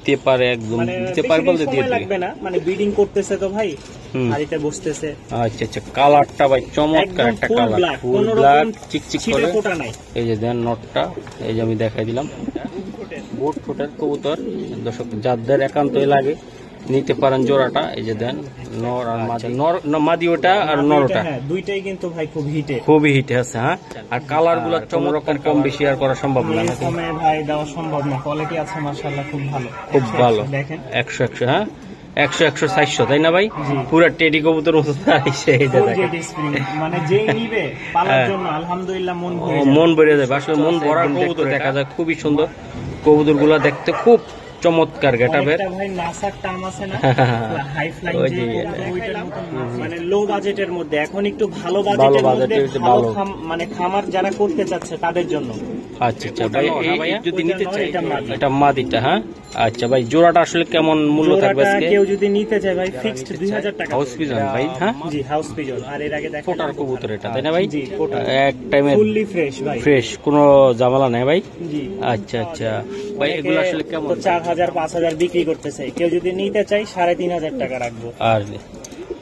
দিতে পারে, একদম দিতে পারে বলতে দিয়ে লাগবে না, মানে ব্রিডিং করতেছে তো ভাই, হাড়িতে বসতেছে। আচ্ছা আচ্ছা, কালারটা ভাই চমৎকার একটা কালার, ফুল ব্ল্যাক চিকচিক করে। এই যে দেন নটটা, এই যে আমি দেখাই দিলাম, বুট ফুটের কবুতর। দর্শক যাদের একান্তই লাগে নিতে পারেন জোড়াটা। এই যে দেন নর আর মাদি, মাদি ওটা আর নরটা দুইটাই কিন্তু ভাই খুবই হিটে আছে। হ্যাঁ, আর কালার গুলো চমৎকার, কম বেশি আর করা সম্ভব না, ভাই দেওয়া সম্ভব না। কোয়ালিটি আছে মাশাআল্লাহ, খুব ভালো, খুব ভালো। দেখেন 100 হ্যাঁ, 100 400 তাই না ভাই? পুরো টেডি কবুতর মতো মানে যেই নিবে পালার জন্য আলহামদুলিল্লাহ মন ভরে যাবে। আসলে মন ভরা কবুতর দেখা যায়, খুবই সুন্দর কবুতর গুলা দেখতে, খুব চমৎকার গেটাবের। ভাই নাসার টার্ম আছে না, হাই ফ্লাইং যে ওইটার মত, মানে লো বাজেটের মধ্যে, এখন একটু ভালো বাজেটের মধ্যে ভালো মানে খামার যারা করতে চাচ্ছে তাদের জন্য। আচ্ছা আচ্ছা ভাই, এই যদি নিতে চাই এটা মাদিটা। হ্যাঁ আচ্ছা ভাই, জোড়াটা আসলে কেমন মূল্য থাকবে আজকে? কেউ যদি নিতে চায় ভাই ফিক্সড 2000 টাকা। হাউস পিজন ভাই? হ্যাঁ জি, হাউস পিজন। আর এর আগে দেখেন ফোটার কবুতর এটা, তাই না ভাই? জি, এক টাইমে ফুললি ফ্রেশ ভাই, ফ্রেশ, কোনো ঝামেলা নাই ভাই। জি আচ্ছা আচ্ছা ভাই, এগুলো আসলে কেমন? 4000 5000 বিক্রি করতেছে, কেউ যদি নিতে চাই 3500 টাকা রাখবো। আর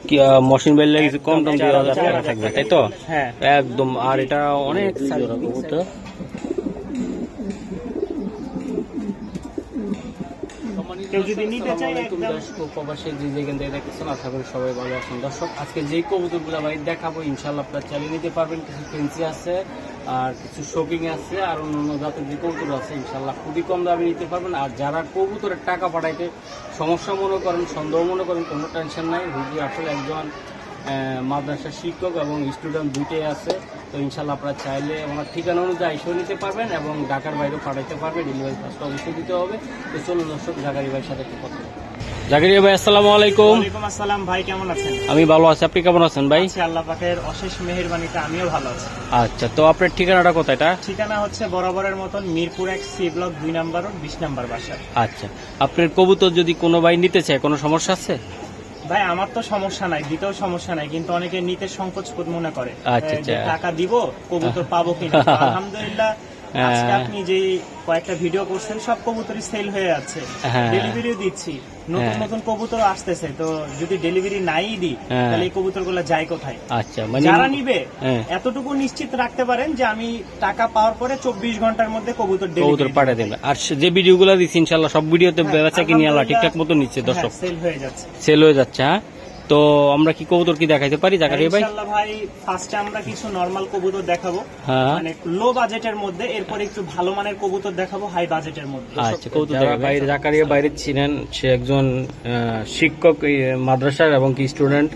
কি মশিন বেললে কিছু কম টম 2000 টাকা থাকবে, তাই তো? হ্যাঁ একদম। আর এটা অনেক জোড়া কবুতর, কেউ যদি নিতে চায় একদম প্রবাসী যে যেখান থেকে দেখতেছেন, আশা করি সবাই ভালো আছেন। দর্শক আজকে যেই কবুতরগুলো ভাই দেখাবো ইনশাল্লাহ আপনারা চালিয়ে নিতে পারবেন। কিছু ফেন্সি আছে আর কিছু শোকিং আছে, আর অন্যান্য জাতের যে কবুতর আছে ইনশাল্লাহ খুবই কম দামে নিতে পারবেন। আর যারা কবুতরের টাকা পাঠাইতে সমস্যা মনে করেন, সন্দেহ মনে করেন, কোনো টেনশন নাই। হুজুর আসলে একজন মাদ্রাসার শিক্ষক এবং স্টুডেন্ট দুইটাই আছে। তো ইনশাল্লাহ আপনারা চাইলে ওনার ঠিকানা অনুযায়ী এসেও নিতে পারবেন এবং ঢাকার বাইরেও পাঠাইতে পারবেন। ডেলিভারি চার্জটা অবশ্যই দিতে হবে। তো চলুন দর্শক, জাকারিয়া ভাইয়ের সাথে একটু কথা বলি। জাকারিয়া ভাই আসসালামু আলাইকুম। ওয়ালাইকুম আসসালাম ভাই, কেমন আছেন? আমি ভালো আছি, আপনি কেমন আছেন ভাই? আল্লাহ পাকের অশেষ মেহেরবানিতে আমিও ভালো আছি। আচ্ছা, তো আপনার ঠিকানাটা কোথায়? ঠিকানা হচ্ছে বরাবরের মতন মিরপুর 1 সি ব্লক 2 নম্বর 20 নম্বর বাসা। আচ্ছা, আপনার কবুতর যদি কোনো ভাই নিতে চায়, কোনো সমস্যা আছে? ভাই আমার তো সমস্যা নাই, দিতেও সমস্যা নাই, কিন্তু অনেকে নিতে সংকোচ মনে করে। আচ্ছা, টাকা দিব কবুতর পাবো কিনা। আলহামদুলিল্লাহ আজকে আপনি যে কয়েকটা ভিডিও করছেন সব কবুতরই সেল হয়ে যাচ্ছে, ডেলিভারিও দিচ্ছি, নতুন নতুন কবুতর আসতেছে। তো যদি ডেলিভারি নাই দিই তাহলে এই কবুতর গুলো যায় কোথায়? আচ্ছা, যারা নিবে এতটুকু নিশ্চিত রাখতে পারেন যে আমি টাকা পাওয়ার পরে 24 ঘন্টার মধ্যে কবুতর পাঠিয়ে দেবে। আর যে ভিডিও গুলো দিচ্ছি ইনশাল্লাহ সব ভিডিওতে বেচা কিনি আল্লাহ ঠিকঠাক মতো নিচ্ছে। দর্শক সেল হয়ে যাচ্ছে, সেল হয়ে যাচ্ছে। হ্যাঁ, তো আমরা কি কবুতর কি দেখাইতে পারি জাকারিয়া ভাই? ইনশাআল্লাহ ভাই, ফার্স্টে আমরা কিছু নরমাল কবুতর দেখাবো, মানে লো বাজেটের মধ্যে, এরপর একটু ভালো মানের কবুতর দেখাবো হাই বাজেটের মধ্যে। আচ্ছা, কবুতর বাইরে জাকারিয়া বাইরে ছিলেন, সে একজন শিক্ষক মাদ্রাসার এবং কি স্টুডেন্ট।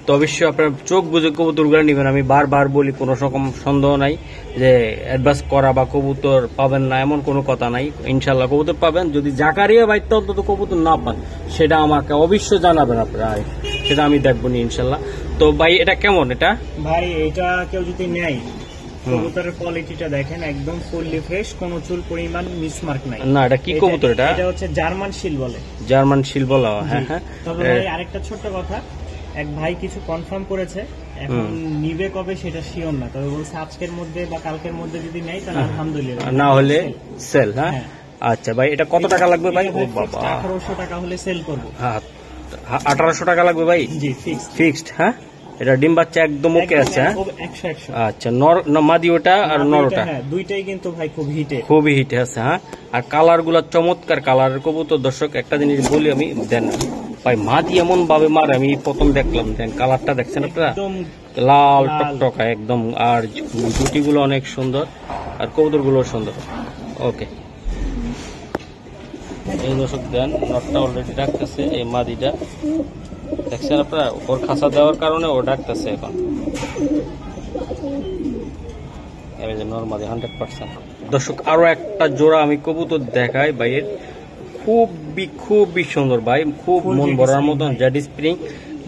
তো অবশ্যই আপনার চোখ বুঝে কবুতরগুলো নেবেন। আমি বারবার বলি, কোনো রকম সন্দেহ নাই যে অ্যাডভান্স করা বা কবুতর পাবেন না এমন কোনো কথা নাই। ইনশাল্লাহ কবুতর পাবেন। যদি জাকারিয়া ভাই অন্তত কবুতর না পান সেটা আমাকে অবশ্যই জানাবেন আপনারা, সেটা আমি দেখবো নি ইনশাল্লাহ। তো ভাই এটা কেমন? এটা ভাই এটা কেউ যদি নেয়, কবুতরের কোয়ালিটিটা দেখেন, একদম ফুললি ফ্রেশ, কোনো চুল পরিমাণ মিসমার্ক নাই। না, এটা কি কবুতর? এটা হচ্ছে জার্মান শিল বলে। জার্মান শিল বলা? হ্যাঁ হ্যাঁ। তবে ভাই আরেকটা ছোট্ট কথা, এক ভাই কিছু কনফার্ম করেছে, এখন নিবে কবে সেটা শিওর না, তবে বলছে আজকের মধ্যে বা কালকের মধ্যে যদি নেয় তাহলে আলহামদুলিল্লাহ, না হলে সেল। হ্যাঁ আচ্ছা ভাই, এটা কত টাকা লাগবে ভাই? ও বাবা, 1800 টাকা হলে সেল করবো। হ্যাঁ, 1800 টাকা লাগবে ভাই? জি, ফিক্সড। হ্যাঁ, এটা ডিম বাচ্চা একদম ওকে আছে? 100। আচ্ছা, মাদি ওটা আর নরটা দুইটাই কিন্তু ভাই খুবই হিটে আছে। হ্যাঁ, আর কালার গুলা চমৎকার কালারের কবুতর। দর্শক একটা জিনিস বলি আমি, দেন ভাই মাদি এমন ভাবে মারে, আমি প্রথম দেখলাম। দেন কালারটা দেখছেন আপনারা, লাল টকটকা একদম। আর জুটি গুলো অনেক সুন্দর, আর কবুতর গুলো সুন্দর। ওকে, এই দর্শক দেন নটটা অলরেডি ডাকতেছে, এই মাদিটা দেখছেন আপনারা, ওর খাঁচা দেওয়ার কারণে ও ডাকতেছে এখন। নরমালি 100%। দর্শক আরো একটা জোড়া আমি কবুতর দেখাই ভাইয়ের, খুবই সুন্দর ভাই, খুব মন ভরার মতন জেড স্প্রিং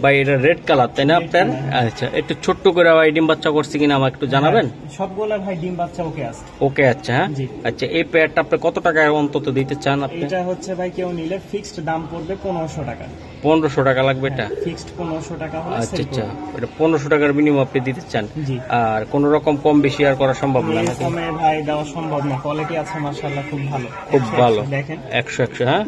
ভাই। এটা রেড কালার তাই না আপনার? আচ্ছা, একটু ছোট্ট করে ভাই ডিম বাচ্চা করছে কিনা আমাকে একটু জানাবেন। সবগুলা ভাই ডিম বাচ্চা ওকে আছে। হ্যাঁ আচ্ছা, এই পেয়ারটা আপনি কত টাকায় অন্তত দিতে চান আপনি? এটা হচ্ছে ভাই কেউ নিলে ফিক্সড দাম পড়বে 1500 টাকা। 1500 টাকা লাগবে এটা? ফিক্সড 1500 টাকা হলে। আচ্ছা আচ্ছা, এটা 1500 টাকার মিনিমাম আপনি দিতে চান? আর কোন রকম কম বেশি আর করা সম্ভব না? কমে ভাই দেওয়া সম্ভব না, কোয়ালিটি আছে মাশাআল্লাহ, খুব ভালো। দেখেন 100। হ্যাঁ,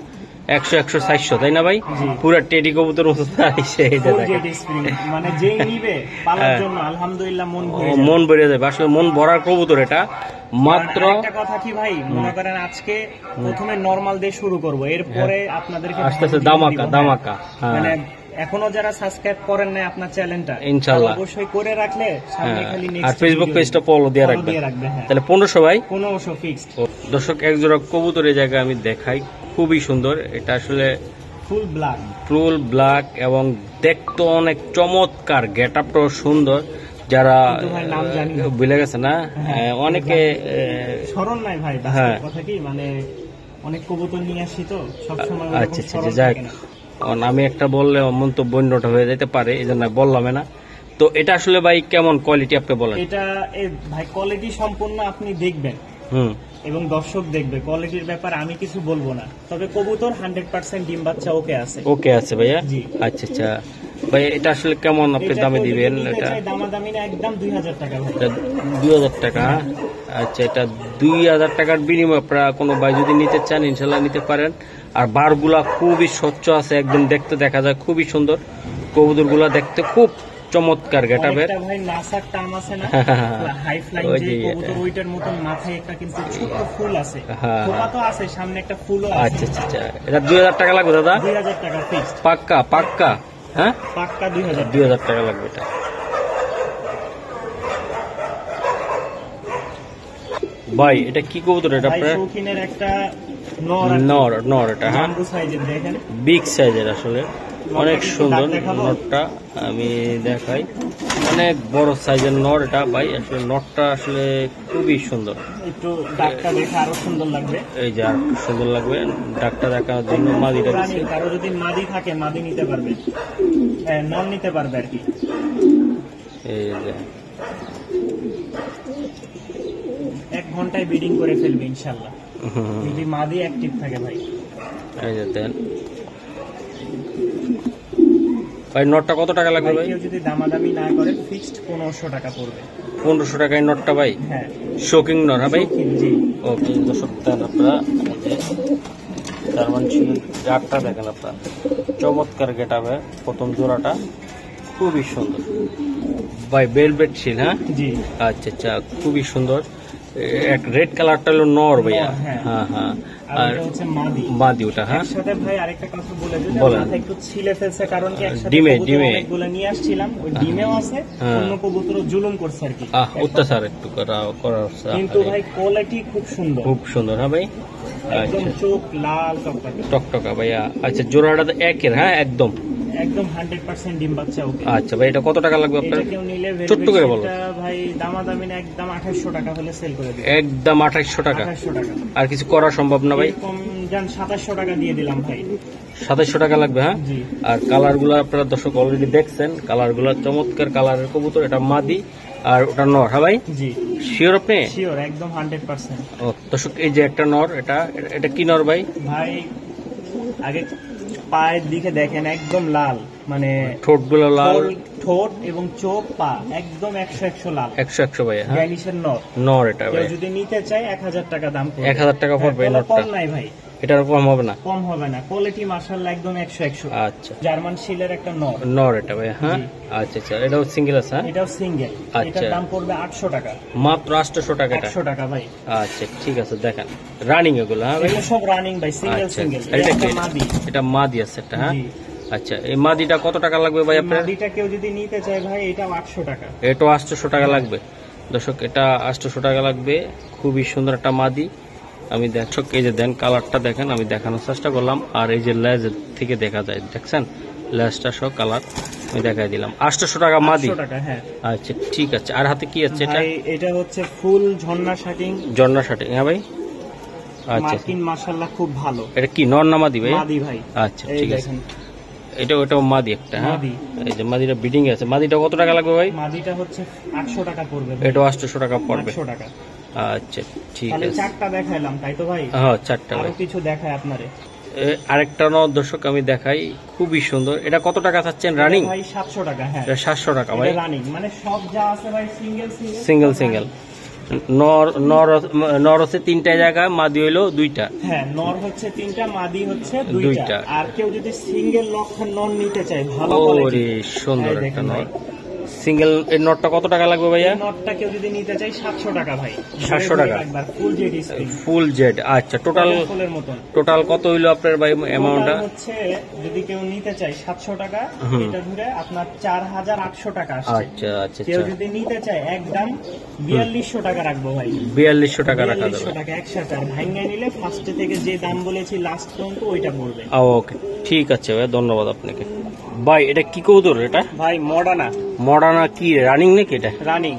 100 100 400 তাই না ভাই? জি। পুরো টেডি কবুতর মতো আইছে এই যে Full দেখেন। jet spring, মানে যেই নিবে পালার জন্য আলহামদুলিল্লাহ মন ভরে যায়। মন ভরে যাবে, আসলে মন ভরার কবুতর এটা। মাত্র আর একটা কথা কি ভাই, মনে করেন আজকে প্রথমে নরমাল দিয়ে শুরু করব, এরপরে আপনাদেরকে আস্তে আস্তে video দামাকা দিব। দামাকা। হ্যাঁ মানে এখনো যারা সাবস্ক্রাইব করেন নাই আপনার চ্যানেলটা, ইনশাআল্লাহ। অবশ্যই করে রাখলে সামনে খালি আর নেক্সট ফেসবুক পেজটা ফলো দিয়ে রাখবেন। হ্যাঁ। তাহলে 1500 ভাই। 1500 ফিক্সড, দর্শক এক জোড়া কবুতর এই জায়গায় আমি দেখাই, খুবই সুন্দর। এটা আসলে ফুল ব্ল্যাক। ফুল ব্ল্যাক এবং দেখতে অনেক চমৎকার, গেট আপটাও সুন্দর। যারা কিন্তু ভাই নাম জানি না। ভুলে গেছে না, হ্যাঁ, অনেকে স্মরণ নাই ভাই, হ্যাঁ। বাস্তব কথা কি মানে অনেক কবুতর নিয়ে আসি তো সবসময় আচ্ছা আচ্ছা যাক, আমি একটা বললে মন্তব্য অন্যটা হয়ে যেতে পারে, এই জন্য বললাম না। তো এটা আসলে ভাই কেমন কোয়ালিটি আপনি বলেন? এটা ভাই কোয়ালিটি সম্পূর্ণ আপনি দেখবেন হুম এবং দর্শক দেখবে, কোয়ালিটির ব্যাপারে আমি কিছু বলবো না, তবে কবুতর 100% ডিম বাচ্চা ওকে আছে। ওকে আছে ভাইয়া। জি। আচ্ছা আচ্ছা ভাই, এটা আসলে কেমন আপনি এটা দামে কেউ যদি দিবেন? নিতে এটা চায় দামাদামি না, একদম 2000 টাকা ভাই। এটা 2000 টাকা। আচ্ছা, এটা 2000 টাকার বিনিময়ে আপনারা কোনো ভাই যদি নিতে চান ইনশাল্লাহ নিতে পারেন। আর বারগুলা খুবই স্বচ্ছ আছে, একদম দেখতে দেখা যায় খুবই সুন্দর। কবুতরগুলা দেখতে খুব চমৎকার গেটাবের। অনেকটা ভাই নাসার টার্ম আছে না, হাই ফ্লাইং ওই যে যে, কবুতর, ওইটার মতন মাথায় একটা কিন্তু ছোট ফুল আছে, হ্যাঁ। খোপা তো আছে, সামনে একটা ফুলও আচ্ছা আছে। আচ্ছা আচ্ছা, এটা 2000 টাকা লাগবে দাদা? 2000 টাকা ফিক্সড, পাক্কা পাক্কা? হ্যাঁ পাক্কা 2000 টাকা। 2000 টাকা লাগবে এটা। ভাই এটা কি কবুতর এটা ভাই আপনার? শৌখিনের একটা নর আর কি। নর নর এটা, হ্যাঁ জাম্বু সাইজের দেখেন, বিগ সাইজের, আসলে অনেক কিন্তু সুন্দর দাঁত দেখাবো? নটটা। আমি দেখাই, অনেক বড় সাইজের নর এটা ভাই, আসলে নটটা আসলে খুবই সুন্দর। একটু ডাকটা দেখে আরো সুন্দর লাগবে। এই যে আর সুন্দর লাগবে, ডাকটা দেখানোর জন্য মাদিটা রানী, দিচ্ছি। কারো যদি মাদি থাকে মাদি নিতে পারবে, নন নিতে পারবে আর কি। এই যে 1 ঘন্টায় ব্রিডিং করে ফেলবে ইনশাল্লাহ, যদি মাদি অ্যাক্টিভ থাকে ভাই। এই যে দেন ভাই, নটটা কত টাকা লাগবে ভাই ভাই? কেউ যদি দামাদামি না করে ফিক্সড 1500 টাকা পড়বে। 1500 টাকায় নটটা ভাই, হ্যাঁ শোকিং নট, হ্যাঁ ভাই। শৌখিন, জি। ওকে দর্শক দেন আপনারা, এই যে জার্মান শিল জাতটা দেখেন আপনারা, চমৎকার গেট হবে। প্রথম জোড়াটা খুবই সুন্দর ভাই, বেলভেট শিল, হ্যাঁ জি। আচ্ছা আচ্ছা, খুবই সুন্দর। এক রেড কালারটা হলো নর ভাইয়া, নর, হ্যাঁ। হ্যাঁ হ্যাঁ। আর আর এটা হচ্ছে মাদি। মাদি ওটা, হ্যাঁ একসাথে ভাই আরেকটা কথা বলে যদি বলেন। মাথা একটু ছিলে ফেলছে, কারণ কি একসাথে ডিমে, কবুতর ডিমে। অনেকগুলো নিয়ে আসছিলাম, ওই ডিমেও আছে, হ্যাঁ। অন্য কবুতরও জুলুম করছে আর কি। অত্যাচার একটু করা হচ্ছে। কিন্তু ভাই কোয়ালিটি খুব সুন্দর, খুব সুন্দর, হ্যাঁ ভাই। একদম আচ্ছা, চোখ লাল টকটকে, টকটকা ভাইয়া। আচ্ছা, জোড়াটা তো একের, হ্যাঁ একদম। একদম 100% ডিম বাচ্চা ওকে। আচ্ছা ভাই, এটা কত টাকা লাগবে আপনার? এটা কেউ নিলে ছোট্ট করে বলো। এটা ভাই দামাদামি না, একদম 2800 টাকা হলে সেল করে দিই। একদম 2800 টাকা। 2800 টাকা। আর কিছু করা সম্ভব না ভাই? এরকম যান 2700 টাকা দিয়ে দিলাম ভাই। 2700 টাকা লাগবে, হ্যাঁ। জি। আর কালার গুলো আপনারা দর্শক অলরেডি দেখছেন, কালার গুলো চমৎকার কালারের কবুতর। এটা মাদি আর ওটা নর, হ্যাঁ ভাই। জি শিওর আপনি? শিওর, একদম 100%। ও দর্শক, এই যে একটা নর, এটা কি নর ভাই? ভাই আগে পায়ের দিকে দেখেন, একদম লাল, মানে ঠোঁট গুলো লাল, ঠোঁট এবং চোখ, পা একদম 100 লাল। 100 ভাই, হ্যাঁ গ্যানিশের নর। নর এটা কেউ ভাই। যদি নিতে চায় 1000 টাকা দাম পড়বে। 1000 টাকা পড়বে এই কোনো নটটা? কম নাই ভাই, এটার কম হবে না? কম হবে না। কোয়ালিটি মাশাআল্লাহ একদম 100। আচ্ছা, জার্মান শিলের একটা নর। নর এটা ভাই, হ্যাঁ জি। আচ্ছা আচ্ছা, এটাও সিঙ্গেল আছে, হ্যাঁ এটাও সিঙ্গেল, আচ্ছা। এটার দাম পড়বে 800 টাকা। মাত্র 800 টাকা এটা? 800 টাকা ভাই। আচ্ছা ঠিক আছে, দেখেন রানিং এগুলো, হ্যাঁ ভাই। এগুলো সব রানিং ভাই, সিঙ্গেল আচ্ছা, সিঙ্গেল। এটা এটা কি? মাদি। এটা মাদি আছে একটা, হ্যাঁ জি। আচ্ছা, এই মাদিটা কত টাকা লাগবে ভাই আপনার? মাদিটা কেউ যদি নিতে চায় ভাই, এটাও 800 টাকা। এটাও 800 টাকা লাগবে দর্শক, এটা 800 টাকা লাগবে। খুবই সুন্দর একটা মাদি। আমি দর্শক এই যে দেন কালারটা দেখেন, আমি দেখানোর চেষ্টা করলাম। আর এই যে লেজ থেকে দেখা যায়, দেখছেন লেজটা সহ কালার আমি দেখাই দিলাম। 800 টাকা মাদি। 800 টাকা, হ্যাঁ। আচ্ছা ঠিক আছে। আর হাতে কি আছে এটা? ভাই এটা হচ্ছে ফুল ঝর্ণা শাটিং, জর্না শার্টিং, হ্যাঁ ভাই। আচ্ছা, মার্কিন মাশাআল্লাহ খুব ভালো। এটা কি নর না মাদি ভাই? মাদি ভাই। আচ্ছা এই ঠিক আছে, দেখেন ওটাও মাদি একটা, হ্যাঁ মাদি। এই যে মাদিটা বিডিং আছে। মাদিটা কত টাকা লাগবে ভাই? মাদিটা হচ্ছে 800 টাকা পড়বে ভাই। এটাও 800 টাকা পড়বে। 800 টাকা। আচ্ছা ঠিক তাহলে আছে, চারটা দেখাইলাম তাই তো ভাই, হ্যাঁ 4টা আরো ভাই। কিছু দেখায় আপনারে। আরেকটা দর্শক আমি দেখাই, খুবই সুন্দর। এটা কত টাকা চাচ্ছেন রানিং? ভাই 700 টাকা, হ্যাঁ। এটা 700 টাকা ভাই, এটা রানিং, মানে সব যা আছে ভাই সিঙ্গেল সিঙ্গেল সিঙ্গেল। নর নর নর হচ্ছে 3টা জায়গা, মাদি হইলো 2টা। হ্যাঁ, নর হচ্ছে 3টা, মাদি হচ্ছে 2টা। 2টা। আর কেউ যদি সিঙ্গেল লক্ষণ নর নিতে চায় ভালো ওরে কোয়ালিটি, সুন্দর এই একটা দেখেন নর। ভাই। সিঙ্গেল এর নটটা কত টাকা লাগবে ভাইয়া? এই নটটা কেউ যদি নিতে চায় 700 টাকা ভাই। 700 টাকা। একবার full jade screen, full jade. আচ্ছা, টোটাল ফুলের মতন। টোটাল কত হইলো আপনার ভাই অ্যামাউন্টটা? টোটাল হচ্ছে যদি কেউ নিতে চায় 700 টাকা, এটা ধরে আপনার 4800 টাকা আসছে। আচ্ছা আচ্ছা কেউ আচ্ছা, যদি নিতে চায় একদম 4200 টাকা রাখবো ভাই। 4200 টাকা রাখা যাবে। 4200 টাকা একসাথে। আর ভাঙ্গা নিলে ফার্স্টে থেকে যে দাম বলেছি লাস্ট পর্যন্ত ওইটা পড়বে। ওকে, ঠিক আছে ভাই, ধন্যবাদ আপনাকে। ভাই এটা কি কবুতর? এটা ভাই মডার্না মডার্না, কি রানিং নাকি এটা? রানিং,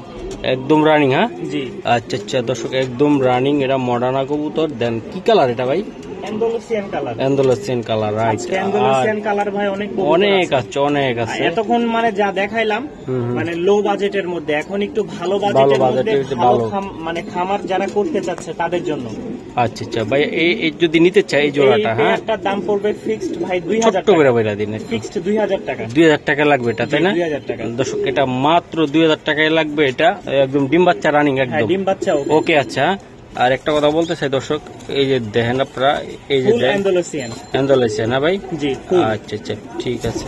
একদম রানিং, হ্যাঁ? জি। আচ্ছা আচ্ছা দর্শক, একদম রানিং, এটা মডার্না কবুতর। দেন কি কালার এটা ভাই? Andalusian colour. Andalusian colour, right. Andalusian colour ভাই অনেক অনেক আছে, অনেক আছে। এতক্ষণ মানে যা দেখাইলাম মানে লো বাজেটের মধ্যে, এখন একটু ভালো ভালো বাজেটের মধ্যে বাজেটের ভালো ভালো। মানে খামার যারা করতে চাচ্ছে তাদের জন্য। আচ্ছা আচ্ছা ভাই, এই যদি নিতে চাই এই জোড়াটা, হ্যাঁ, একটা দাম পড়বে ফিক্সড ভাই 2000 ছোট্ট টাকা। করে বইলা দিন। ফিক্সড 2000 টাকা। 2000 টাকা লাগবে এটা, তাই না? 2000 টাকা। দর্শক এটা মাত্র 2000 টাকায় লাগবে। এটা একদম ডিম বাচ্চা রানিং হ্যাঁ, একদম। ডিম বাচ্চা ওকে, আচ্ছা। আর একটা কথা বলতে চাই দর্শক, এই যে দেখেন আপনারা, এই যে ফুল অ্যান্ডালুসিয়ান। অ্যান্ডালুসিয়ান, না ভাই? জি, ফুল। আচ্ছা আচ্ছা, ঠিক আছে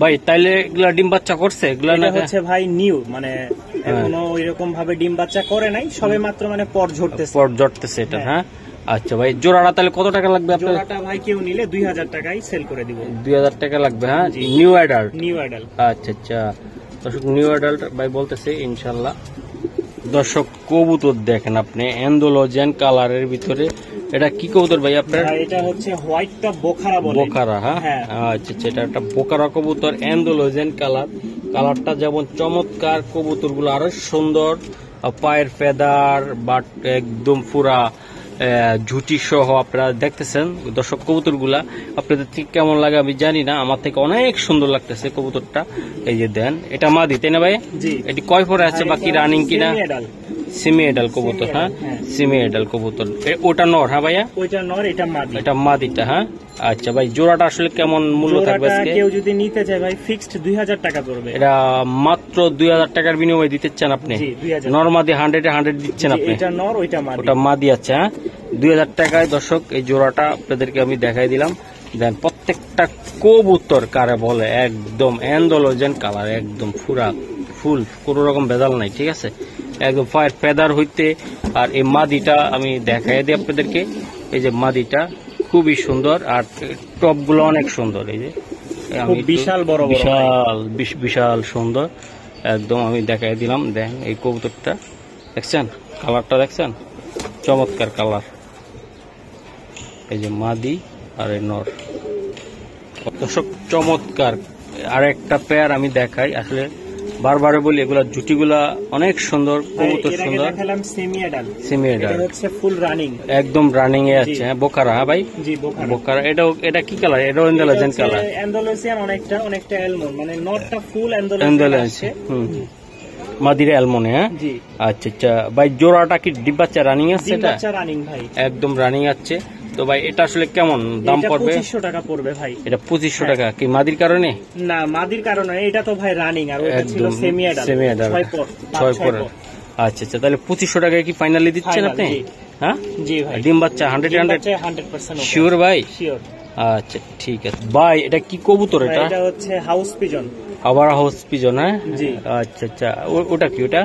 ভাই। তাইলে এগুলা ডিম বাচ্চা করছে এগুলা না? এটা হচ্ছে ভাই নিউ, মানে এখনো ওইরকম ভাবে ডিম বাচ্চা করে নাই, সবে মাত্র মানে পর ঝরতেছে। পর জটতেছে এটা, হ্যাঁ। আচ্ছা ভাই, জোড়াটা তাহলে কত টাকা লাগবে আপনার? জোড়াটা ভাই কেউ নিলে 2000 টাকায় সেল করে দিব। 2000 টাকা লাগবে, হ্যাঁ। New adult. New adult. আচ্ছা আচ্ছা দর্শক, নিউ অ্যাডাল্ট ভাই বলতেছে ইনশাল্লাহ। দর্শক কবুতর দেখেন আপনি, অ্যান্ডালুসিয়ান কালারের ভিতরে। এটা কি কবুতর ভাই আপনার? ভাই এটা হচ্ছে হোয়াইট টপ বোখারা বলে। বোকারা, হ্যাঁ। আচ্ছা আচ্ছা, এটা একটা বোকারা কবুতর, অ্যান্ডালুসিয়ান কালার। কালারটা যেমন চমৎকার, কবুতরগুলো আরো সুন্দর। পায়ের ফেদার বাট একদম পুরা ঝুটি সহ আপনারা দেখতেছেন দর্শক। কবুতরগুলা আপনাদের ঠিক কেমন লাগে আমি জানি না, আমার থেকে অনেক সুন্দর লাগতেছে কবুতরটা। এই যে দেন, এটা মাদি, তাই না ভাই? জি। এটি কয় পরে আছে, বাকি রানিং কিনা? Semi adult. সেমি এডাল কবুতর, হ্যাঁ। সেমি এডাল কবুতর, ওটা নর, হ্যাঁ ভাইয়া? ওইটা নর, এটা মাদি। এটা মাদিটা, হ্যাঁ। আচ্ছা ভাই, জোড়াটা আসলে কেমন মূল্য থাকবে আজকে? কেউ যদি নিতে চায় ভাই ফিক্সড 2000 টাকা পড়বে। এটা মাত্র 2000 টাকার বিনিময়ে দিতে চান আপনি? জি, 2000। নর মাদি 100 দিচ্ছেন আপনি? এটা নর, ওইটা মাদি। ওটা মাদি, আচ্ছা, হ্যাঁ। 2000 টাকায় দর্শক এই জোড়াটা আপনাদেরকে আমি দেখাই দিলাম। দেন প্রত্যেকটা কবুতর কারে বলে একদম অ্যান্ডালুসিয়ান কালার, একদম পুরা ফুল, কোনো রকম ভেজাল নাই, ঠিক আছে? একদম ফায়ার ফেদার হইতে। আর এই মাদিটা আমি দেখাই দিই আপনাদেরকে। এই যে মাদিটা খুবই সুন্দর, আর টপ গুলো অনেক সুন্দর। এই যে আমি বিশাল বড় বড়, বিশাল বিশাল সুন্দর একদম আমি দেখাই দিলাম। দেখেন এই কবুতরটা দেখছেন, কালারটা দেখছেন, চমৎকার কালার। এই যে মাদি আর এই নর, দর্শক চমৎকার। আর একটা পেয়ার আমি দেখাই, আসলে বারবার বলি এগুলা জুটিগুলা অনেক সুন্দর, কবুতর সুন্দর। দেখালাম সেমি অ্যাডাল্ট। সেমি অ্যাডাল্ট, এটা হচ্ছে ফুল রানিং, একদম রানিং এ আছে, হ্যাঁ। বোকারা, হ্যাঁ ভাই? জি, বোখারা। বোকারা। এটা কি কালার? এটা অ্যান্ডালুসিয়ান কালার। অ্যান্ডালুসিয়ান অনেকটা এলমন, মানে নটটা ফুল অ্যান্ডালুসিয়ান, অ্যান্ডালুসিয়ান। মাদিরা অ্যালমনে, হ্যাঁ। জি। আচ্ছা আচ্ছা ভাই, জোড়াটা কি ডিম বাচ্চা রানিং আছে? ডিম এটা বাচ্চা রানিং ভাই, একদম রানিং আছে। তো ভাই এটা আসলে কেমন দাম পড়বে? 2500 টাকা পড়বে ভাই। এটা 2500 টাকা কি মাদির কারণে? না, মাদির কারণে। এটা তো ভাই রানিং, আর ওটা ছিল একদম সেমি অ্যাডাল্ট। সেমি অ্যাডাল্ট, 6 পর। আচ্ছা আচ্ছা, তাহলে 2500 টাকায় কি ফাইনালি দিচ্ছেন আপনি? হ্যাঁ জি ভাই, ডিম বাচ্চা 100% শিওর ভাই? শিওর। আচ্ছা ঠিক আছে ভাই। এটা কি কবুতর? এটা এটা হচ্ছে হাউস পিজন। আবার হাউস পিজন, হ্যাঁ। জি। আচ্ছা আচ্ছা, ওটা কি? ওটা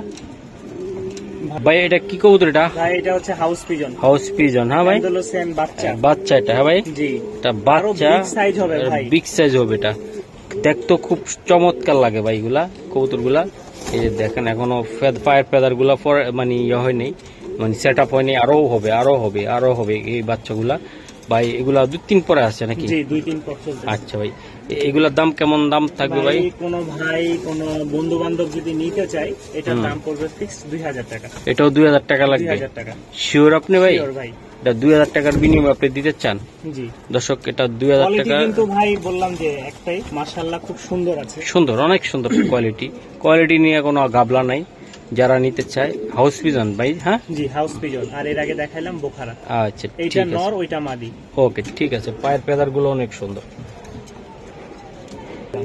ভাই এটা কি কবুতর? এটা ভাই এটা হচ্ছে হাউস পিজন। হাউস পিজন, হ্যাঁ ভাই। অ্যান্ডালুসিয়ান বাচ্চা। বাচ্চা এটা, হ্যাঁ ভাই? জি। এটা বাচ্চা, বিগ সাইজ হবে ভাই, বিগ সাইজ হবে। এটা দেখতে খুব চমৎকার লাগে ভাই এগুলা কবুতরগুলা। এই যে দেখেন, এখনো পায়ের ফেদার গুলা মানে ইয়ে হয়নি, মানে সেট আপ হয়নি। আরো হবে এই বাচ্চাগুলা ভাই। এগুলা 2-3 পরে আছে নাকি? জি, 2-3 পর চলছে। আচ্ছা ভাই, এগুলার দাম কেমন দাম থাকবে ভাই? কোনো বন্ধু বান্ধব যদি নিতে চায়, এটার দাম পড়বে ফিক্সড 2000 টাকা। এটাও 2000 টাকা লাগবে? 2000 টাকা। শিওর আপনি ভাই? শিওর ভাই। এটা 2000 টাকার বিনিময়ে আপনি দিতে চান? জি। দর্শক এটা 2000 টাকা কিন্তু ভাই বললাম যে একটাই, মাশাআল্লাহ খুব সুন্দর আছে। সুন্দর, অনেক সুন্দর কোয়ালিটি নিয়ে কোনো গাবলা নাই। যারা নিতে চায় হাউস পিজন ভাই, হ্যাঁ। জি, হাউস পিজন। আর এর আগে দেখাইলাম বোখারা। আচ্ছা, এইটা নর, ওইটা মাদি। ওকে, ঠিক আছে। পায়ের ফেদার গুলো অনেক সুন্দর।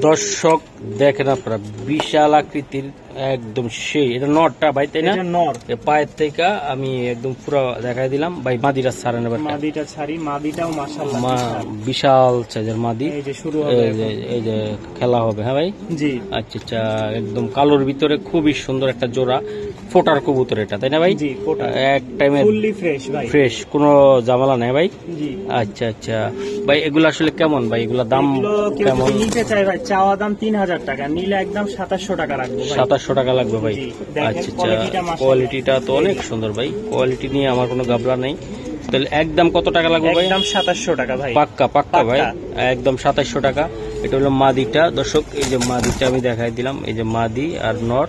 দর্শক দেখেন আপনারা, বিশাল আকৃতির একদম সেই, এটা নরটা ভাই তাই না? এটা নর। পায়ের থেকে আমি একদম পুরো দেখাই দিলাম ভাই। মাদিটা ছাড়েন এবার, মাদিটা ছাড়ি, মাদিটাও মাশাআল্লাহ বিশাল সাইজের মাদি। এই যে শুরু হবে, এই যে খেলা হবে। হ্যাঁ ভাই, জি। আচ্ছা আচ্ছা, একদম কালোর ভিতরে খুবই সুন্দর একটা জোড়া ফোটার কবুতর এটা, তাই না ভাই? জি, ফোটা এক টাইমে ফুললি ফ্রেশ ভাই, ফ্রেশ, কোনো ঝামেলা নাই ভাই। জি। আচ্ছা আচ্ছা ভাই, এগুলো আসলে কেমন ভাই? এগুলা দাম কেউ কেমন? যদি নিতে চাই ভাই, চাওয়া দাম 3000 টাকা, নিলে একদম 2700 টাকা রাখবো ভাই। 2700 টাকা লাগবে ভাই। জি, দেখেন আচ্ছা আচ্ছা, কোয়ালিটিটা মাশাআল্লাহ। কোয়ালিটিটা তো অনেক সুন্দর ভাই, কোয়ালিটি নিয়ে আমার কোনো গাবলা নেই। তাহলে একদম কত টাকা লাগবে ভাই? একদম 2700 টাকা ভাই, পাক্কা পাক্কা ভাই, একদম 2700 টাকা। এটা হলো মাদিটা দর্শক, এই যে মাদিটা আমি দেখাই দিলাম, এই যে মাদি আর নর।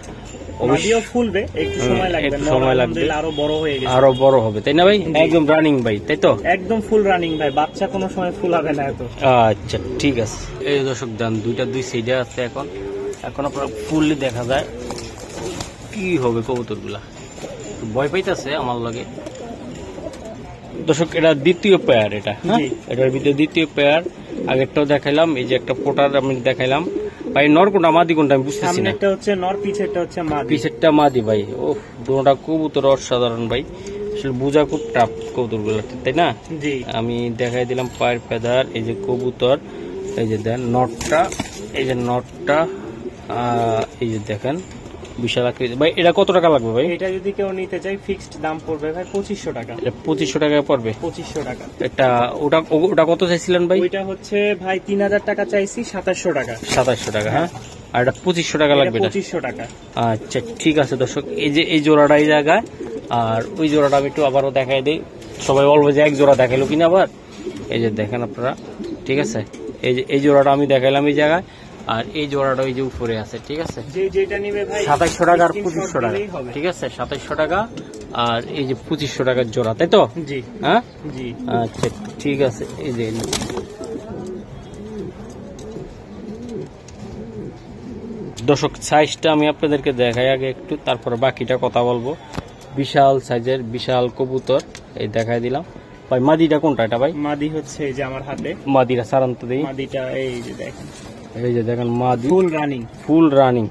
মাদিও ফুলবে, একটু সময় লাগবে, একটু সময় লাগবে, আরো বড় হয়ে গেছে, আরো বড় হবে, তাই না ভাই? একদম রানিং ভাই, তাই তো? একদম ফুল রানিং ভাই, বাচ্চা কোনো সময় ফুল হবে না এত। আচ্ছা ঠিক আছে। এই দর্শক দেন, দুই সাইডে আছে, এখন আপনার ফুললি দেখা যায় কি হবে কবুতর গুলা। ভয় পাইতেছে আমার লাগে দর্শক। এটা দ্বিতীয় পেয়ার, এটা এটার ভিতরে দ্বিতীয় পেয়ার। আগেরটাও দেখাইলাম, এই যে একটা পোটার আমি দেখাইলাম ভাই। নর কোনটা মাদি কোনটা আমি বুঝতেছি না। সামনেরটা হচ্ছে নর, পিছেরটা হচ্ছে মাদি। পিছেরটা মাদি ভাই। ও, দুটোটা কবুতর অসাধারণ ভাই, আসলে বোঝা খুব টাফ কবুতর গুলো, তাই না? জি। আমি দেখাই দিলাম পায়ের ফেদার, এই যে কবুতর, এই যে দেন নটটা, এই যে নটটা, এই যে দেখেন বিশাল আকৃতি ভাই। এটা কত টাকা লাগবে ভাই? এটা যদি কেউ নিতে চাই ফিক্সড দাম পড়বে ভাই 2500 টাকা। এটা 2500 টাকা পড়বে? 2500 টাকা। এটা ওটা কত চাইছিলেন ভাই? ওইটা হচ্ছে ভাই 3000 টাকা চাইছি, 2700 টাকা। 2700 টাকা, হ্যাঁ। আর এটা 2500 টাকা লাগবে? 2500 টাকা। আচ্ছা ঠিক আছে দর্শক, এই যে এই জোড়াটা এই জায়গায়, আর ওই জোড়াটা আমি একটু আবারও দেখাই দিই। সবাই বলবো যে এক জোড়া দেখাইলো কিনা আবার। এই যে দেখেন আপনারা, ঠিক আছে? এই যে এই জোড়াটা আমি দেখাইলাম এই জায়গায়, আর এই জোড়াটা ওই যে উপরে আছে, ঠিক আছে? যেটা নিবে ভাই 2700 টাকা আর 2500 টাকা, ঠিক আছে? 2700 টাকা আর এই যে 2500 টাকার জোড়া, তাই তো? জি। হ্যাঁ জি। আচ্ছা ঠিক আছে। এই যে দর্শক সাইজটা আমি আপনাদেরকে দেখাই আগে একটু, তারপর বাকিটা কথা বলবো। বিশাল সাইজের বিশাল কবুতর, এই দেখাই দিলাম ভাই। মাদিটা কোনটা এটা ভাই? মাদি হচ্ছে এই যে আমার হাতে, মাদিটা সারান্ত দেই। মাদিটা এই যে দেখেন, এই যে দেখেন মাদি ফুল রানিং, ফুল রানিং,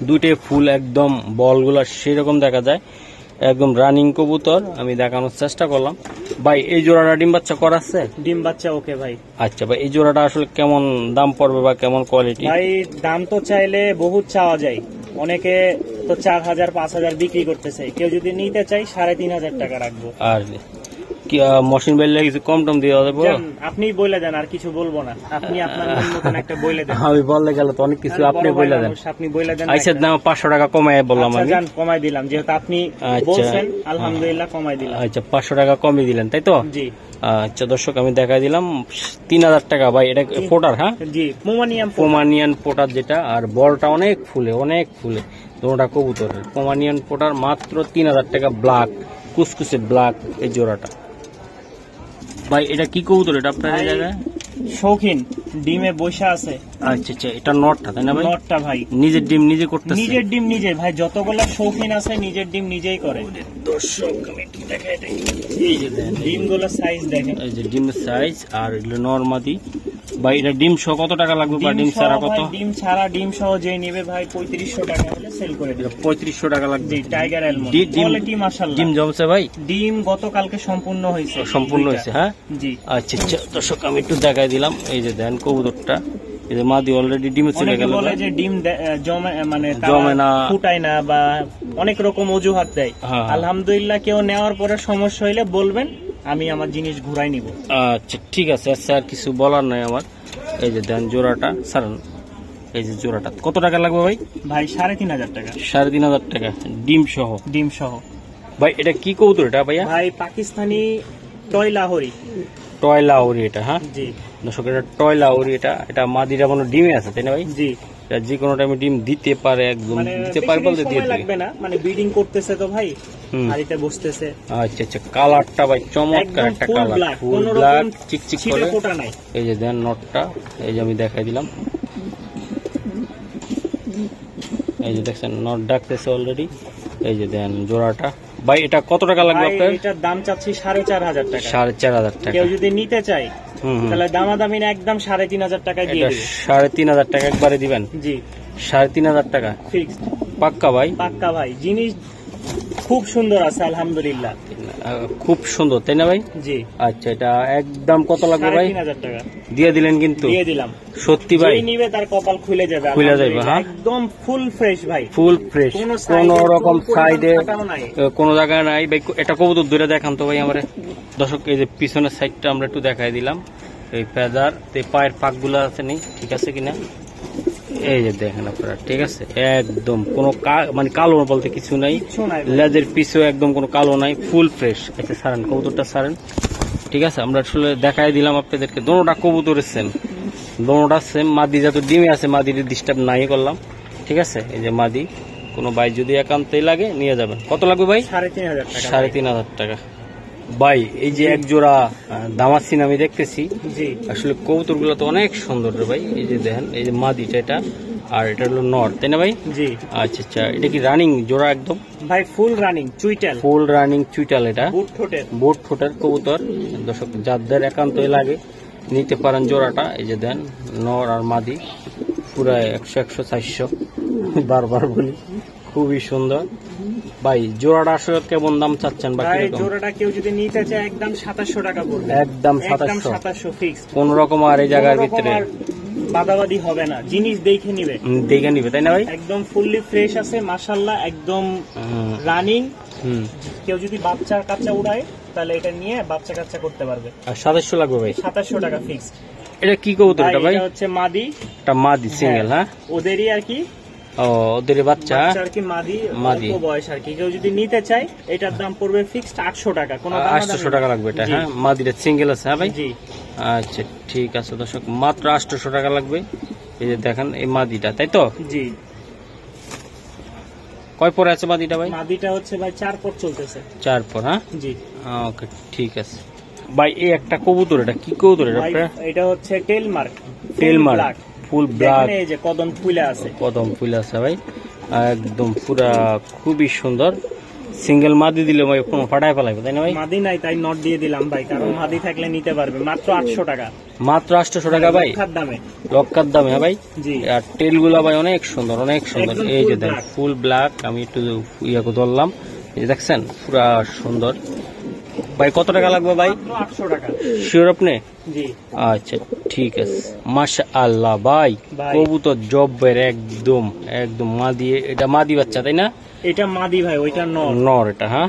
দুইটাই ফুল, একদম বলগুলা সেরকম দেখা যায়, একদম রানিং কবুতর। আমি দেখানোর চেষ্টা করলাম ভাই। এই জোড়াটা ডিম বাচ্চা করাচ্ছে? ডিম বাচ্চা ওকে ভাই। আচ্ছা ভাই, এই জোড়াটা আসলে কেমন দাম পড়বে বা কেমন কোয়ালিটি? ভাই দাম তো চাইলে বহুত চাওয়া যায়, অনেকে তো 4000 5000 বিক্রি করতেছে, কেউ যদি নিতে চাই 3500 টাকা রাখবো। আর কি মশিন বেললে কিছু কম টম দিয়ে দেবো? আপনি বলে দেন, আর কিছু বলবো না, আপনি আপনার মতন একটা বলে দেন। আমি বললে গেলে তো অনেক কিছু, আপনি বলে দেন। আপনি বলে দেন। আচ্ছা দাম 500 টাকা কমাই বললাম আমি। জান কমাই দিলাম, যেহেতু আপনি বলছেন আলহামদুলিল্লাহ কমাই দিলাম। আচ্ছা 500 টাকা কমিয়ে দিলেন, তাই তো? জি। আচ্ছা দর্শক, আমি দেখাই দিলাম 3000 টাকা ভাই। এটা পোটার? হ্যাঁ জি, পোমানিয়ান পোটার যেটা, আর বলটা অনেক ফুলে, অনেক ফুলে, দুটোটা কবুতরের। পোমানিয়ান পোটার মাত্র 3000 টাকা, ব্ল্যাক কুসকুসে ব্ল্যাক এই জোড়াটা ভাই। এটা কি কবুতর এটা আপনার এই জায়গায়? শৌখিন, ডিমে বসে আছে। আচ্ছা আচ্ছা, এটা নটটা তাই না ভাই? নটটা ভাই নিজের ডিম নিজে করতেছে? নিজের ডিম নিজে ভাই, যতগুলা শৌখিন আছে নিজের ডিম নিজেই করে। দর্শক আমি একটু দেখাই দিই, এই যে দেখেন ডিমগুলো সাইজ দেখেন, এই যে ডিমের সাইজ। আর এগুলো নরমাদি ভাই। এটা ডিম সহ কত টাকা লাগবে বা ডিম ছাড়া কত? ডিম ছাড়া, ডিম সহ যে নেবে ভাই 3500 টাকা হলে সেল করে দেব। 3500 টাকা লাগবে? জি, টাইগার অ্যালমন্ড কোয়ালিটি মাশাআল্লাহ। ডিম জমছে ভাই? ডিম গতকালকে সম্পূর্ণ হয়েছে, সম্পূর্ণ হয়েছে, হ্যাঁ। জি। আচ্ছা আচ্ছা দর্শক, আমি একটু দেখাই দিলাম, এই যে দেন কবুতরটা, এই যে মাদি অলরেডি ডিমে চলে গেল। বলে যে ডিম জমে, মানে জমে না, ফুটায় না, বা অনেক রকম অজুহাত দেয়। আলহামদুলিল্লাহ, কেউ নেওয়ার পরে সমস্যা হইলে বলবেন, আমি আমার জিনিস ঘুরাই নিব। আচ্ছা ঠিক আছে, আচ্ছা আর কিছু বলার নাই আমার। এই যে দেন জোড়াটা সারান, এই যে জোড়াটা কত টাকা লাগবে ভাই? ভাই 3500 টাকা। 3500 টাকা ডিম সহ? ডিম সহ ভাই। এটা কি কবুতর এটা ভাইয়া? ভাই পাকিস্তানি টয় লাহোরি। টয় লাহোরি এটা, হ্যাঁ। জি দর্শক, এটা টয় লাহোরি। এটা মাদিরা কোনো ডিমে আছে তাই না ভাই? জি। এটা যে কোনো টাইমে ডিম দিতে পারে, একদম দিতে পারে বলতে দিয়ে লাগবে না, মানে ব্রিডিং করতেছে তো ভাই, হাড়িতে বসতেছে। আচ্ছা আচ্ছা, কালারটা ভাই চমৎকার একটা কালার, ফুল ব্ল্যাক চিকচিক করে। এই যে দেন নটটা, এই যে আমি দেখাই দিলাম, এই যে দেখছেন নট ডাকতেছে অলরেডি। এই যে দেন জোড়াটা ভাই। এটা কত টাকা লাগবে আপনার? এটার দাম চাচ্ছি 4500 টাকা। 4500 টাকা। কেউ যদি নিতে চাই তাহলে দামাদামি না, একদম 3500 টাকায় দিয়ে দিবেন। 3500 টাকা একবারে দিবেন? জি, 3500 টাকা ফিক্সড। পাক্কা ভাই, পাক্কা ভাই, জিনিস খুব সুন্দর আছে আলহামদুলিল্লাহ। খুব সুন্দর তাই না ভাই? জি। আচ্ছা, এটা একদম কত লাগবে ভাই? 3,500 টাকা দিয়ে দিলেন কিন্তু? দিয়ে দিলাম। সত্যি ভাই? যে নিবে তার কপাল খুলে যাবে, খুলে যাবে। হ্যাঁ, একদম ফুল ফ্রেশ ভাই, ফুল ফ্রেশ, কোন রকম সাইডে কোন জায়গায় নাই ভাই। এটা কবুতর ধরে দেখান তো ভাই আমারে দর্শক। এই যে পিছনের সাইডটা আমরা একটু দেখাই দিলাম, এই ফেদার পায়ের পাকগুলো আছে নি, ঠিক আছে কিনা এই যে দেখেন আপনারা, ঠিক আছে একদম কোনো মানে কালো বলতে কিছু নাই, লেজের পিছু একদম কোনো কালো নাই, ফুল ফ্রেশ। আচ্ছা সারেন কবুতরটা সারেন, ঠিক আছে আমরা আসলে দেখাই দিলাম আপনাদেরকে। দোনোটা কবুতরের সেম, দোনোটা সেম। মাদি যত ডিমে আছে মাদির ডিস্টার্ব নাই করলাম, ঠিক আছে। এই যে মাদি, কোনো ভাই যদি একান্তই লাগে নিয়ে যাবেন। কত লাগবে ভাই? 3,500 টাকা। 3,500 টাকা ভাই। এই যে এক জোড়া দামাসিন আমি দেখতেছি, আসলে কবুতর গুলো তো অনেক সুন্দর রে ভাই। এই যে দেখেন, এই যে মাদিটা এটা, আর এটা হলো নর তাই না ভাই? জি। আচ্ছা আচ্ছা, এটা কি রানিং জোড়া? একদম ভাই ফুল রানিং চুইটাল, ফুল রানিং চুইটাল। এটা বুট ঠোঁটের কবুতর। দর্শক যাদের একান্তই লাগে নিতে পারেন জোড়াটা। এই যে দেন নর আর মাদি, পুরা 100, 400 বারবার বলি, খুবই সুন্দর ভাই। জোড়াটা আসলে কেমন দাম চাচ্ছেন? ভাই জোড়াটা কেউ যদি নিতে চায় একদম 2700 টাকা পড়বে। একদম 2700 ফিক্স। কোন রকম আর এই জায়গার ভিতরে বাদাবাদি হবে না, জিনিস দেখে নিবে, দেখে নিবে তাই না ভাই? একদম ফুললি ফ্রেশ আছে মাশাআল্লাহ, একদম রানিং। কেউ যদি বাচ্চার কাচ্চা উড়ায় তাহলে এটা নিয়ে বাচ্চা কাচ্চা করতে পারবে। আর 2700 লাগবে ভাই? 2700 টাকা ফিক্স। এটা কি কবুতর এটা ভাই? এটা হচ্ছে মাদি। এটা মাদি সিঙ্গেল? হ্যাঁ, ওদেরই আর কি। ও, ওদের বাচ্চা আর কি, মাদি অল্প বয়স আর কি। কেউ যদি নিতে চায় এটার দাম পড়বে ফিক্সড 800 টাকা। কোনো 800 টাকা লাগবে এটা? হ্যাঁ, মাদিটা সিঙ্গেল আছে? হ্যাঁ ভাই। জি। আচ্ছা ঠিক আছে দর্শক, মাত্র 800 টাকা লাগবে। এই যে দেখেন এই মাদিটা, তাই তো? জি। কয় পরে আছে মাদিটা ভাই? মাদিটা হচ্ছে ভাই 4 পর চলতেছে। 4 পর? হ্যাঁ জি। ওকে ঠিক আছে ভাই। এই একটা কবুতর, এটা কি কবুতর এটা? এটা হচ্ছে টেলমার্ক। টেলমার্ক ফুল ব্ল্যাক। এই যে কদম ফুলে আছে, কদম ফুলে আছে ভাই, একদম পুরা খুবই সুন্দর। সিঙ্গেল মাদি দিলে ভাই কোনো ফাটায় ফেলাবে তাই না ভাই? মাদি নাই তাই নট দিয়ে দিলাম ভাই, কারণ মাদি থাকলে নিতে পারবে। মাত্র 800 টাকা। মাত্র 800 টাকা ভাই? লক্ষার দামে। লক্ষার দামে? হ্যাঁ ভাই। জি। আর টেল গুলা ভাই অনেক সুন্দর, অনেক সুন্দর। এই যে দেখ ফুল ব্ল্যাক, আমি একটু ইয়াকে ধরলাম, এই যে দেখছেন পুরা সুন্দর ভাই। কত টাকা লাগবে ভাই? 800 টাকা। শিওর আপনি? জি। আচ্ছা ঠিক আছে, মাশাআল্লাহ ভাই। কবুতর জব্বের একদম একদম মাদি। এটা মাদি বাচ্চা তাই না? এটা মাদি ভাই, ওইটা নর। নর এটা? হ্যাঁ,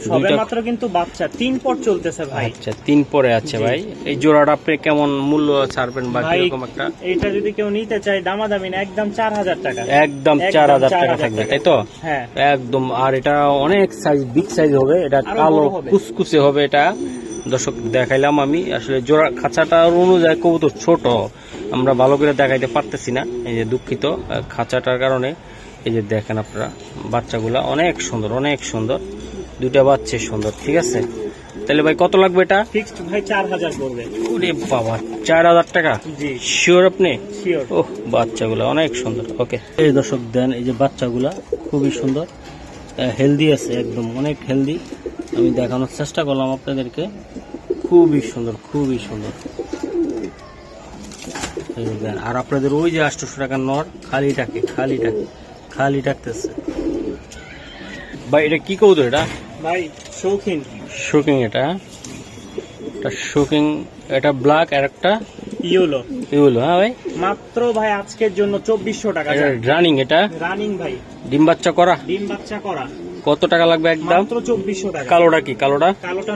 সবে মাত্র কিন্তু বাচ্চা 3 পর চলতেছে ভাই। আচ্ছা 3 পরে আছে ভাই। এই জোড়াটা আপনি কেমন মূল্য ছাড়বেন বা কিরকম একটা? এটা যদি কেউ নিতে চায় দামাদামি না, একদম 4000 টাকা। একদম 4000 টাকা থাকবে তাই তো? হ্যাঁ একদম। আর এটা অনেক সাইজ, বিগ সাইজ হবে, এটা কালো কুচকুচে হবে। এটা দর্শক দেখাইলাম আমি, আসলে জোড়া খাঁচাটা অনুযায়ী কবুতর ছোট, আমরা ভালো করে দেখাইতে পারতেছি না, এই যে দুঃখিত খাঁচাটার কারণে। এই যে দেখেন আপনারা বাচ্চাগুলা অনেক সুন্দর, অনেক সুন্দর, দুইটা বাচ্চা সুন্দর, ঠিক আছে। তাহলে ভাই কত লাগবে এটা? ফিক্সড ভাই 4000 পড়বে। ওরে বাবা, 4000 টাকা? জি। শিওর আপনি? শিওর। ওহ, বাচ্চাগুলা অনেক সুন্দর। ওকে, এই দর্শক দেন, এই যে বাচ্চাগুলা খুবই সুন্দর, হেলদি আছে একদম, অনেক হেলদি। আমি দেখানোর চেষ্টা করলাম আপনাদেরকে, খুবই সুন্দর, খুবই সুন্দর। আর আপনাদের ওই যে 800 টাকার নর খালি ডাকতেছে ভাই। এটা কি কবুতর এটা ভাই? শৌখিন। শোকিং? এটা শোকিং, এটা ব্ল্যাক আর একটা ইয়েলো। হ্যাঁ ভাই। মাত্র ভাই আজকের জন্য 2400 টাকা। রানিং? এটা রানিং ভাই, ডিম বাচ্চা করা? ডিম বাচ্চা করা। কত টাকা লাগবে একদম? মাত্র 2400 টাকা। কালোটা কি? কালোটা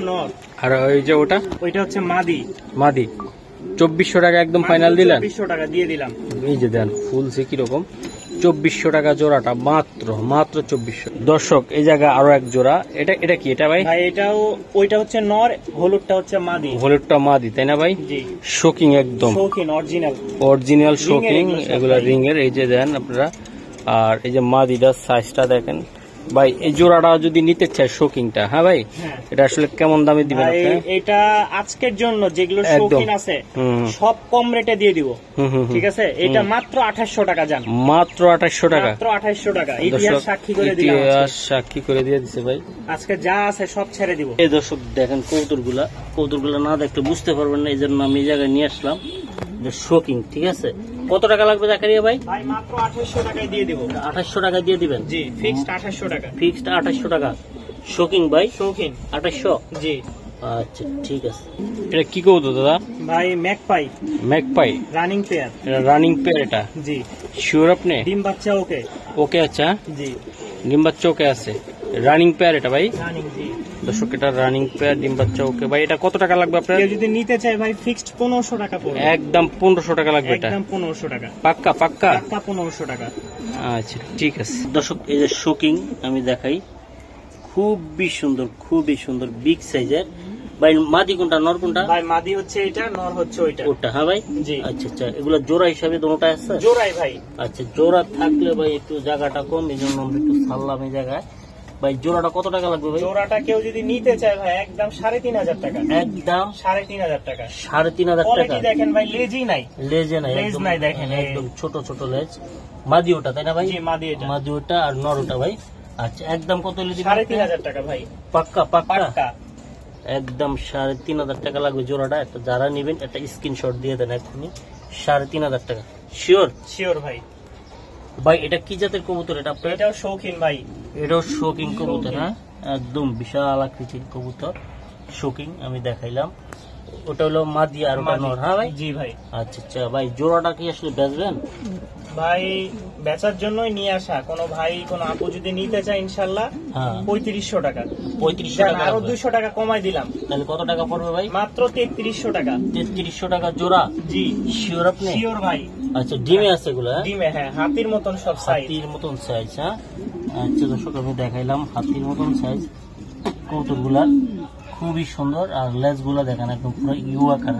নর। আর ওই যে ওটা? ওইটা হচ্ছে মাদি। 2400 টাকা একদম ফাইনাল দিলেন? 2400 টাকা দিয়ে দিলাম। এই যে দেন ফুলছে কিরকম, 2400 টাকা জোড়াটা, মাত্র 2400। দর্শক এই জায়গায় আরো এক জোড়া, এটা কি এটা ভাই? এটাও, ওইটা হচ্ছে নর, হলুদটা হচ্ছে মাদি। হলুদটা মাদি তাই না ভাই? জি। শোকিং একদম, শৌখিন অরিজিনাল শোকিং, এগুলা রিং এর। এই যে দেন আপনারা, আর এই যে মাদিটার সাইজটা দেখেন ভাই। এই জোড়াটা যদি নিতে চায় শোকিংটা, হ্যাঁ ভাই, এটা আসলে কেমন দামে দিবেন আপনি? এটা আজকের জন্য যেগুলো শৌখিন আছে সব কম রেটে দিয়ে দিব, ঠিক আছে। এটা মাত্র 2800 টাকা। জান, মাত্র 2800 টাকা। মাত্র 2800 টাকা। ইতিহাস সাক্ষী করে দিলাম, ইতিহাস সাক্ষী করে দিয়ে দিছে ভাই। আজকে যা আছে সব ছেড়ে দিব। এই দর্শক দেখেন কবুতরগুলা না দেখলে বুঝতে পারবেন না, এই জন্য আমি এই জায়গায় নিয়ে আসলাম যে শোকিং, ঠিক আছে। কত টাকা লাগবে জাকারিয়া ভাই? ভাই মাত্র 2800 টাকায় দিয়ে দিব। 2800 টাকা দিয়ে দিবেন? জি, ফিক্সড 2800 টাকা। ফিক্সড 2800 টাকা। শোকিং ভাই? শৌখিন 2800। জি। আচ্ছা ঠিক আছে। এটা কি কবুতর দাদা? ভাই ম্যাকপাই। Magpie running pair. এটা রানিং পেয়ার এটা? জি। শিওর আপনি? ডিম বাচ্চা ওকে। ওকে আচ্ছা। জি। ডিম বাচ্চা ওকে আছে। রানিং পেয়ার এটা ভাই? রানিং জি। দর্শক এটা রানিং পেয়ার, ডিম বাচ্চা ওকে। ভাই এটা কত টাকা লাগবে আপনার? কেউ যদি নিতে চায় ভাই ফিক্সড 1500 টাকা পড়বে। একদম 1500 টাকা লাগবে এটা? একদম 1500 টাকা। পাক্কা পাক্কা? পাক্কা 1500 টাকা। আচ্ছা ঠিক আছে। দর্শক এই যে শোকিং আমি দেখাই, খুবই সুন্দর, খুবই সুন্দর, বিগ সাইজের। ভাই মাদি কোনটা, নর কোনটা? ভাই মাদি হচ্ছে এটা, নর হচ্ছে ওইটা। ওটা? হ্যাঁ ভাই। জি। আচ্ছা আচ্ছা, এগুলো জোড়া হিসাবে দুটোটা আছে? জোড়াই ভাই। আচ্ছা জোড়া থাকলে ভাই একটু জায়গাটা কম, এই জন্য আমরা একটু ছাড়লাম এই জায়গায়। ভাই জোড়াটা কত টাকা লাগবে ভাই? জোড়াটা কেউ যদি নিতে চায় ভাই একদম 3500 টাকা। একদম 3500 টাকা। 3500 টাকা। কোয়ালিটি দেখেন ভাই, লেজই নাই। লেজে নাই? লেজ নাই দেখেন, একদম ছোট ছোট লেজ। মাদি ওটা তাই না ভাই? জি মাদি এটা। মাদি ওটা আর নর ওটা ভাই। আচ্ছা একদম কত হলে দিবেন? 3500 টাকা ভাই। পাক্কা পাক্কা? পাক্কা। একদম 3500 টাকা লাগবে জোড়াটা। একটা যারা নিবেন একটা স্ক্রিনশট দিয়ে দেন এখনই। 3500 টাকা শিওর? শিওর ভাই। ভাই এটা কি জাতের কবুতর এটা আপনার? এটাও শৌখিন ভাই। এটাও শোকিং কবুতর? হ্যাঁ একদম বিশাল আকৃতির কবুতর শোকিং আমি দেখাইলাম। ওটা হলো মাদি আর ওটা নর? হ্যাঁ ভাই। জি ভাই। আচ্ছা আচ্ছা ভাই জোড়াটা কি আসলে বেচবেন? ভাই বেচার জন্যই নিয়ে আসা। কোনো ভাই কোনো আপু যদি নিতে চায় ইনশাল্লাহ হ্যাঁ 3500 টাকা। 3500 টাকা আরো লাগবে। 200 টাকা কমাই দিলাম। তাহলে কত টাকা পড়বে ভাই? মাত্র 3300 টাকা। 3300 টাকা জোড়া? জি শিওর আপনি? শিওর ভাই। আচ্ছা ডিমে আছে এগুলো? হ্যাঁ ডিমে, হ্যাঁ হাতির মতন সব সাইজ। হাতির মতন সাইজ? হ্যাঁ আচ্ছা দর্শক আমি দেখাইলাম হাতির মতন সাইজ কবুতর গুলার, খুবই সুন্দর। আর লেজ গুলা দেখেন একদম পুরো ইউ আকার।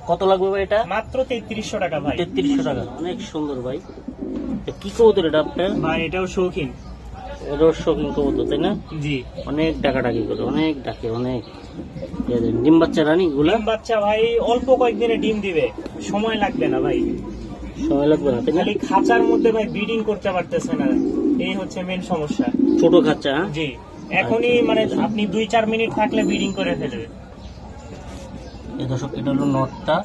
কত লাগবে ভাই এটা? মাত্র 3300 টাকা ভাই। 3300 টাকা। অনেক সুন্দর ভাই। কি কবুতর এটা আপনার? ভাই এটাও শৌখিন। এটাও শৌখিন কবুতর তাই না? জি। অনেক ডাকাডাকি করে, অনেক ডাকে, অনেক। ডিম বাচ্চা রানী গুলা? ডিম বাচ্চা ভাই অল্প কয়েকদিনে ডিম দিবে, সময় লাগবে না ভাই। সময় লাগবে না তাই না? খালি খাঁচার মধ্যে ভাই ব্রিডিং করতে পারতেছে না, এই হচ্ছে মেন সমস্যা। ছোট খাঁচা? জি এখনই মানে আপনি 2-4 মিনিট থাকলে ব্রিডিং করে ফেলবে। এই দর্শক এটা হলো নটটা,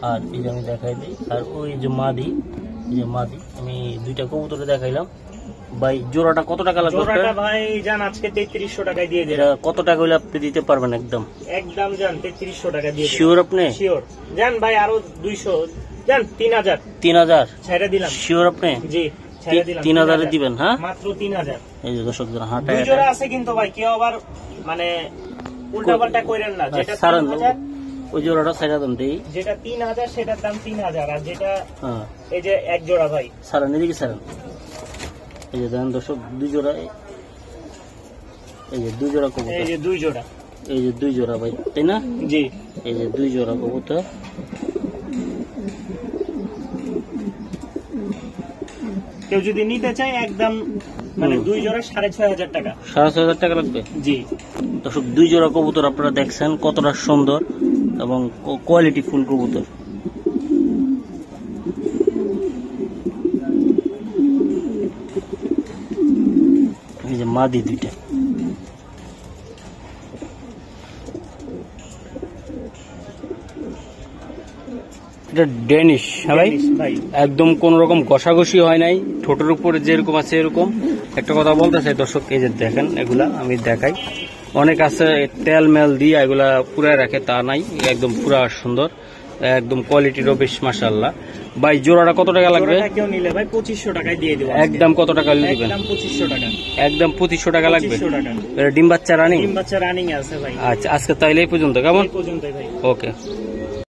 আর এই যে আমি দেখাই দিই। আর ওই যে মাদি, এই যে মাদি আমি দুইটা কবুতরে দেখাইলাম। ভাই জোড়াটা কত টাকা লাগবে? জোড়াটা ভাই জান আজকে 3300 টাকায় দিয়ে এটা দিলাম। কত টাকা হলে আপনি দিতে পারবেন? একদম একদম জান 3300 টাকা দিয়ে দিলাম। শিওর আপনি? শিওর। জান ভাই আরো 200 জান 3000 3000 ছেড়ে দিলাম। শিওর আপনি? জি ছেড়ে দিলাম। 3000 দিবেন? হ্যাঁ মাত্র 3000। এই যে দর্শক যারা হাঁটা দুই জোড়া আছে কিন্তু ভাই, কেউ আবার মানে উল্টা পাল্টা করেন না। যেটা 3000, ওই জোড়াটা সাইডা দেন দেই। যেটা 3000 সেটার দাম 3000, আর যেটা হ্যাঁ এই যে এক জোড়া ভাই সারান এদিকে সারান। এই যে দেন দর্শক দুই জোড়া, এই যে দুই জোড়া কবুতর, এই যে দুই জোড়া, এই যে দুই জোড়া ভাই তাই না? জি এই যে দুই জোড়া কবুতর। কেউ যদি নিতে চায় একদম মানে দুই জোড়া 6500 টাকা। 6500 টাকা লাগবে? জি দর্শক দুই জোড়া কবুতর আপনারা দেখছেন কতটা সুন্দর এবং কোয়ালিটি ফুল কবুতর। এই যে মাদি দুইটা। এটা ডেনিশ? হ্যাঁ ভাই ভাই একদম কোন রকম ঘষাঘষি হয় নাই, ঠোঁটের উপরে যেরকম আছে এরকম। একটা কথা বলতে চাই দর্শক, এই যে দেখেন এগুলা আমি দেখাই, অনেক আছে তেল মেল দিয়ে এগুলা পুরা রাখে, তা নাই, একদম পুরা সুন্দর, একদম কোয়ালিটিরও বেশ মাশাআল্লাহ। ভাই জোড়াটা কত টাকা লাগবে? জোড়াটা কেউ নিলে ভাই 2500 টাকায় দিয়ে দেব। একদম কত টাকা দিবেন? একদম 2500 টাকা। একদম 2500 টাকা লাগবে? 2500 টাকা। এটা ডিম বাচ্চা রানিং? ডিম বাচ্চা রানিং আছে ভাই। আচ্ছা আজকে তাইলে এই পর্যন্ত, কেমন? এই পর্যন্তই ভাই। ওকে।